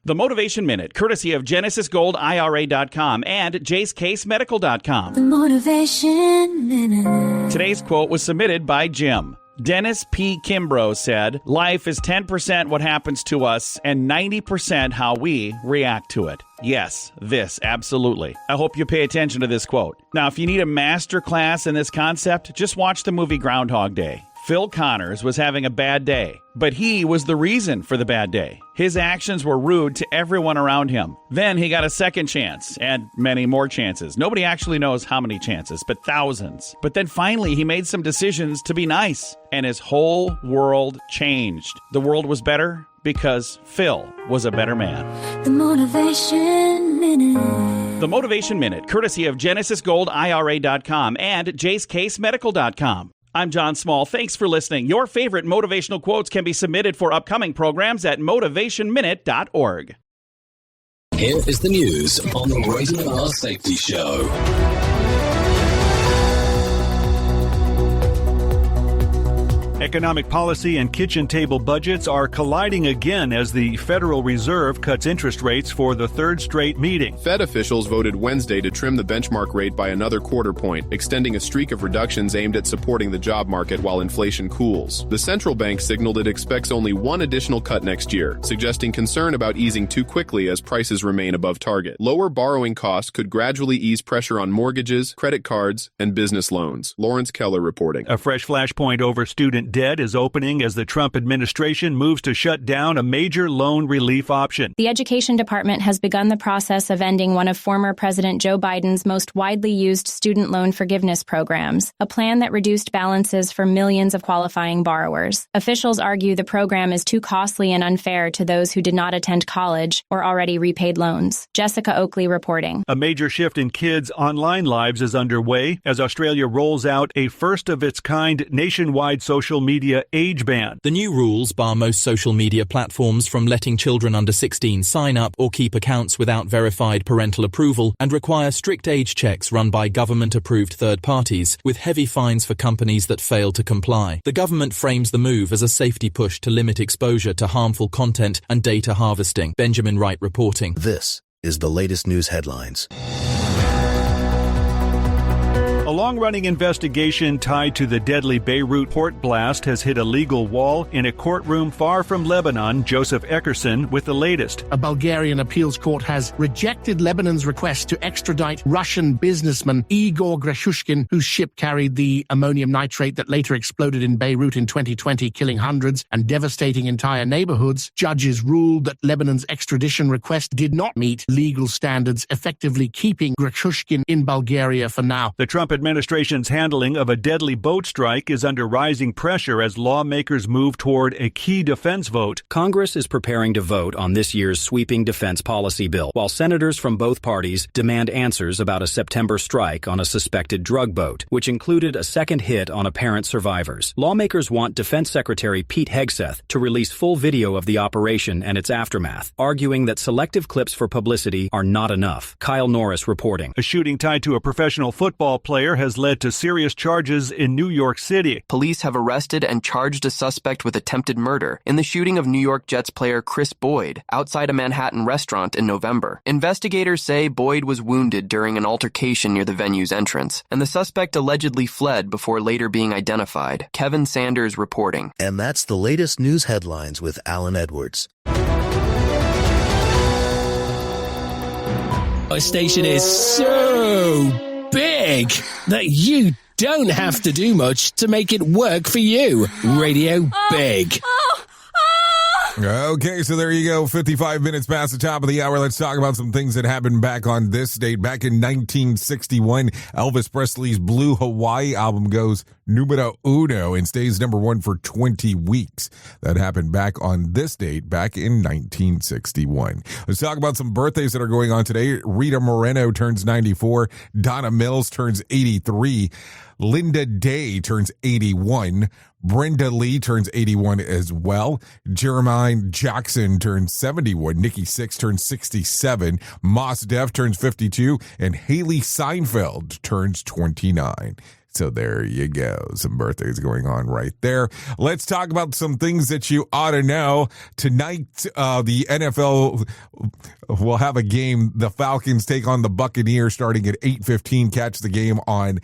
The Motivation Minute, courtesy of GenesisGoldIRA.com and JaceCaseMedical.com. The Motivation Minute. Today's quote was submitted by Jim. Dennis P. Kimbrough said, "Life is 10% what happens to us and 90% how we react to it." Yes, this, absolutely. I hope you pay attention to this quote. Now, if you need a master class in this concept, just watch the movie Groundhog Day. Phil Connors was having a bad day, but he was the reason for the bad day. His actions were rude to everyone around him. Then he got a second chance, and many more chances. Nobody actually knows how many chances, but thousands. But then finally, he made some decisions to be nice, and his whole world changed. The world was better because Phil was a better man. The Motivation Minute. The Motivation Minute, courtesy of GenesisGoldIRA.com and JaceCaseMedical.com. I'm John Small. Thanks for listening. Your favorite motivational quotes can be submitted for upcoming programs at motivationminute.org. Here is the news on the Rated R Safety Show. Economic policy and kitchen table budgets are colliding again as the Federal Reserve cuts interest rates for the third straight meeting. Fed officials voted Wednesday to trim the benchmark rate by another quarter point, extending a streak of reductions aimed at supporting the job market while inflation cools. The central bank signaled it expects only one additional cut next year, suggesting concern about easing too quickly as prices remain above target. Lower borrowing costs could gradually ease pressure on mortgages, credit cards, and business loans. Lawrence Keller reporting. A fresh flashpoint over student debt is opening as the Trump administration moves to shut down a major loan relief option. The Education Department has begun the process of ending one of former President Joe Biden's most widely used student loan forgiveness programs, a plan that reduced balances for millions of qualifying borrowers. Officials argue the program is too costly and unfair to those who did not attend college or already repaid loans. Jessica Oakley reporting. A major shift in kids' online lives is underway as Australia rolls out a first-of-its-kind nationwide social media age ban. The new rules bar most social media platforms from letting children under 16 sign up or keep accounts without verified parental approval and require strict age checks run by government-approved third parties, with heavy fines for companies that fail to comply. The government frames the move as a safety push to limit exposure to harmful content and data harvesting. Benjamin Wright reporting. This is the latest news headlines. A long-running investigation tied to the deadly Beirut port blast has hit a legal wall in a courtroom far from Lebanon. Joseph Eckerson with the latest. A Bulgarian appeals court has rejected Lebanon's request to extradite Russian businessman Igor Grashushkin, whose ship carried the ammonium nitrate that later exploded in Beirut in 2020, killing hundreds and devastating entire neighborhoods. Judges ruled that Lebanon's extradition request did not meet legal standards, effectively keeping Grashushkin in Bulgaria for now. The Trump administration's handling of a deadly boat strike is under rising pressure as lawmakers move toward a key defense vote. Congress is preparing to vote on this year's sweeping defense policy bill, while senators from both parties demand answers about a September strike on a suspected drug boat, which included a second hit on apparent survivors. Lawmakers want Defense Secretary Pete Hegseth to release full video of the operation and its aftermath, arguing that selective clips for publicity are not enough. Kyle Norris reporting. A shooting tied to a professional football player has led to serious charges in New York City. Police have arrested and charged a suspect with attempted murder in the shooting of New York Jets player Chris Boyd outside a Manhattan restaurant in November. Investigators say Boyd was wounded during an altercation near the venue's entrance, and the suspect allegedly fled before later being identified. Kevin Sanders reporting. And that's the latest news headlines with Alan Edwards. Our station is so big that you don't have to do much to make it work for you. Radio Big. Okay, so there you go. 55 minutes past the top of the hour. Let's talk about some things that happened back on this date. Back in 1961, Elvis Presley's Blue Hawaii album goes numero uno and stays number one for 20 weeks. That happened back on this date, back in 1961. Let's talk about some birthdays that are going on today. Rita Moreno turns 94. Donna Mills turns 83. Linda Day turns 81. Brenda Lee turns 81 as well. Jeremiah Jackson turns 71. Nikki Sixx turns 67. Mos Def turns 52. And Haley Seinfeld turns 29. So there you go. Some birthdays going on right there. Let's talk about some things that you ought to know. Tonight, the NFL will have a game. The Falcons take on the Buccaneers starting at 8:15. Catch the game on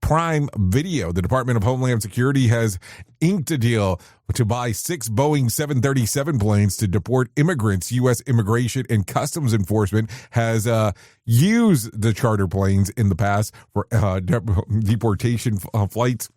Prime Video. The Department of Homeland Security has inked a deal to buy 6 Boeing 737 planes to deport immigrants. U.S. Immigration and Customs Enforcement has used the charter planes in the past for deportation flights.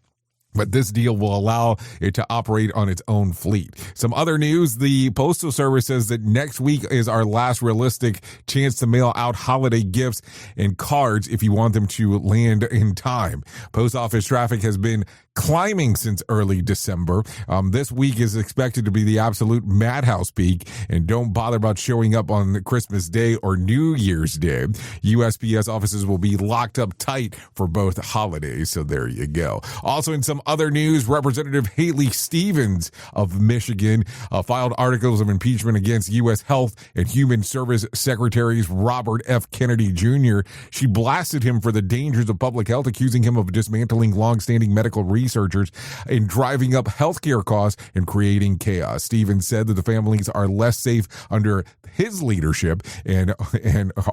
But this deal will allow it to operate on its own fleet. Some other news, the Postal Service says that next week is our last realistic chance to mail out holiday gifts and cards if you want them to land in time. Post office traffic has been climbing since early December. This week is expected to be the absolute madhouse peak, and don't bother about showing up on Christmas Day or New Year's Day. USPS offices will be locked up tight for both holidays, so there you go. Also in some other news, Representative Haley Stevens of Michigan filed articles of impeachment against U.S. Health and Human Service Secretaries Robert F. Kennedy Jr. She blasted him for the dangers of public health, accusing him of dismantling longstanding medical researchers and driving up healthcare costs and creating chaos. Stevens said that the families are less safe under his leadership and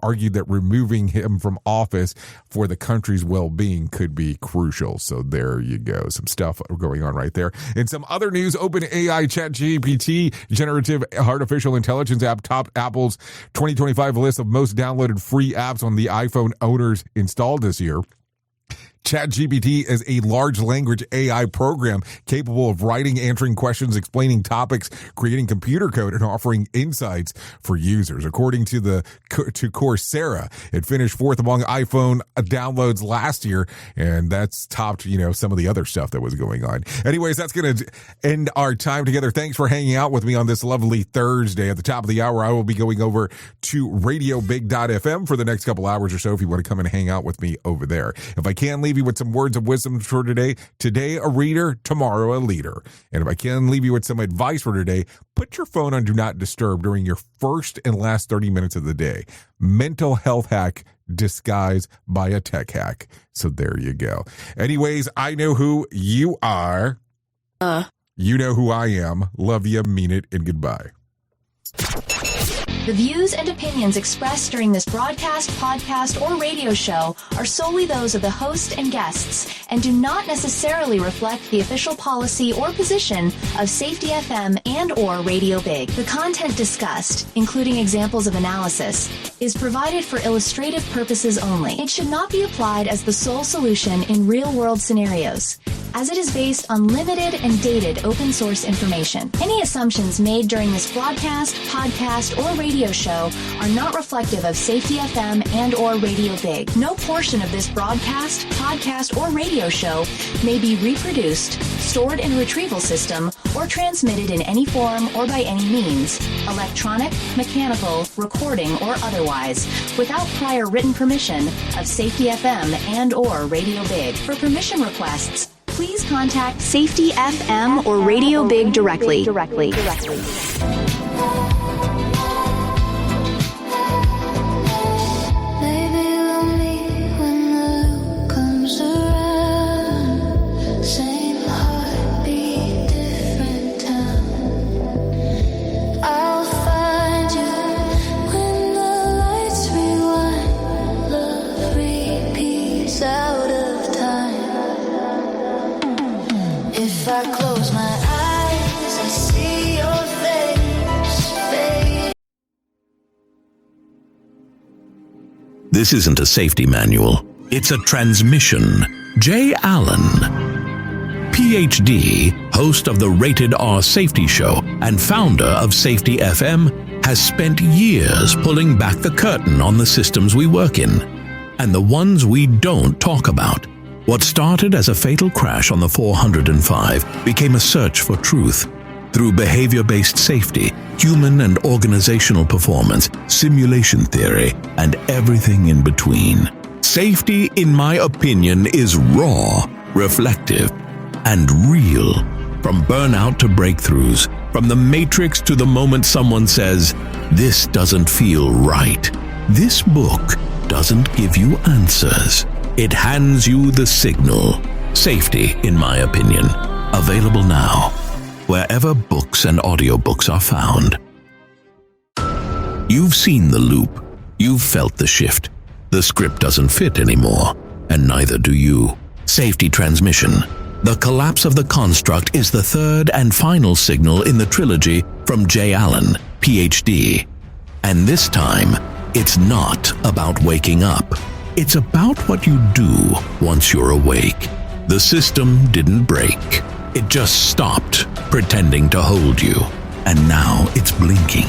argued that removing him from office for the country's well-being could be crucial. So there you go. Some stuff going on right there. In some other news, OpenAI ChatGPT generative artificial intelligence app topped Apple's 2025 list of most downloaded free apps on the iPhone owners installed this year. ChatGPT is a large language AI program capable of writing, answering questions, explaining topics, creating computer code, and offering insights for users. According to Coursera, it finished fourth among iPhone downloads last year, and that's topped, some of the other stuff that was going on. Anyways, that's going to end our time together. Thanks for hanging out with me on this lovely Thursday. At the top of the hour, I will be going over to radiobig.fm for the next couple hours or so if you want to come and hang out with me over there. If I can leave you with some words of wisdom for today a reader, tomorrow a leader. And if I can leave you with some advice for today, put your phone on Do Not Disturb during your first and last 30 minutes of the day. Mental health hack disguised by a tech hack. So there you go. Anyways, I know who you are. You know who I am. Love you, mean it, and goodbye. The views and opinions expressed during this broadcast, podcast, or radio show are solely those of the host and guests and do not necessarily reflect the official policy or position of Safety FM and or Radio Big. The content discussed, including examples of analysis, is provided for illustrative purposes only. It should not be applied as the sole solution in real-world scenarios. as it is based on limited and dated open source information. Any assumptions made during this broadcast, podcast, or radio show are not reflective of Safety FM and or Radio Big. No portion of this broadcast, podcast, or radio show may be reproduced, stored in a retrieval system, or transmitted in any form or by any means, electronic, mechanical, recording, or otherwise, without prior written permission of Safety FM and or Radio Big. For permission requests, please contact Safety FM or Radio Big directly. If I close my eyes, I see your face fade. This isn't a safety manual. It's a transmission. Jay Allen, PhD, host of the Rated R Safety Show and founder of Safety FM, has spent years pulling back the curtain on the systems we work in and the ones we don't talk about. What started as a fatal crash on the 405 became a search for truth. Through behavior-based safety, human and organizational performance, simulation theory, and everything in between. Safety, in my opinion, is raw, reflective, and real. From burnout to breakthroughs, from the matrix to the moment someone says, "This doesn't feel right." This book doesn't give you answers. It hands you the signal. Safety, in my opinion. Available now, wherever books and audiobooks are found. You've seen the loop. You've felt the shift. The script doesn't fit anymore, and neither do you. Safety transmission. The collapse of the construct is the third and final signal in the trilogy from Jay Allen, PhD. And this time, it's not about waking up. It's about what you do once you're awake. The system didn't break. It just stopped pretending to hold you. And now it's blinking,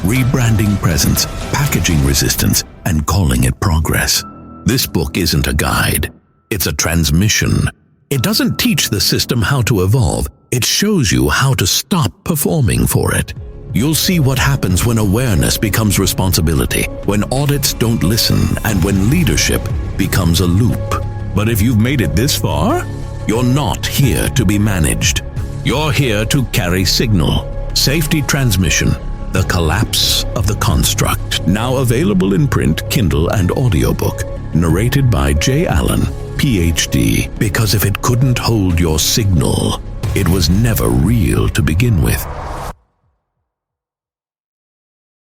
rebranding presence, packaging resistance, and calling it progress. This book isn't a guide. It's a transmission. It doesn't teach the system how to evolve. It shows you how to stop performing for it. You'll see what happens when awareness becomes responsibility, when audits don't listen, and when leadership becomes a loop. But if you've made it this far, you're not here to be managed. You're here to carry signal. Safety transmission. The collapse of the construct. Now available in print, Kindle, and audiobook. Narrated by Jay Allen, PhD. Because if it couldn't hold your signal, it was never real to begin with.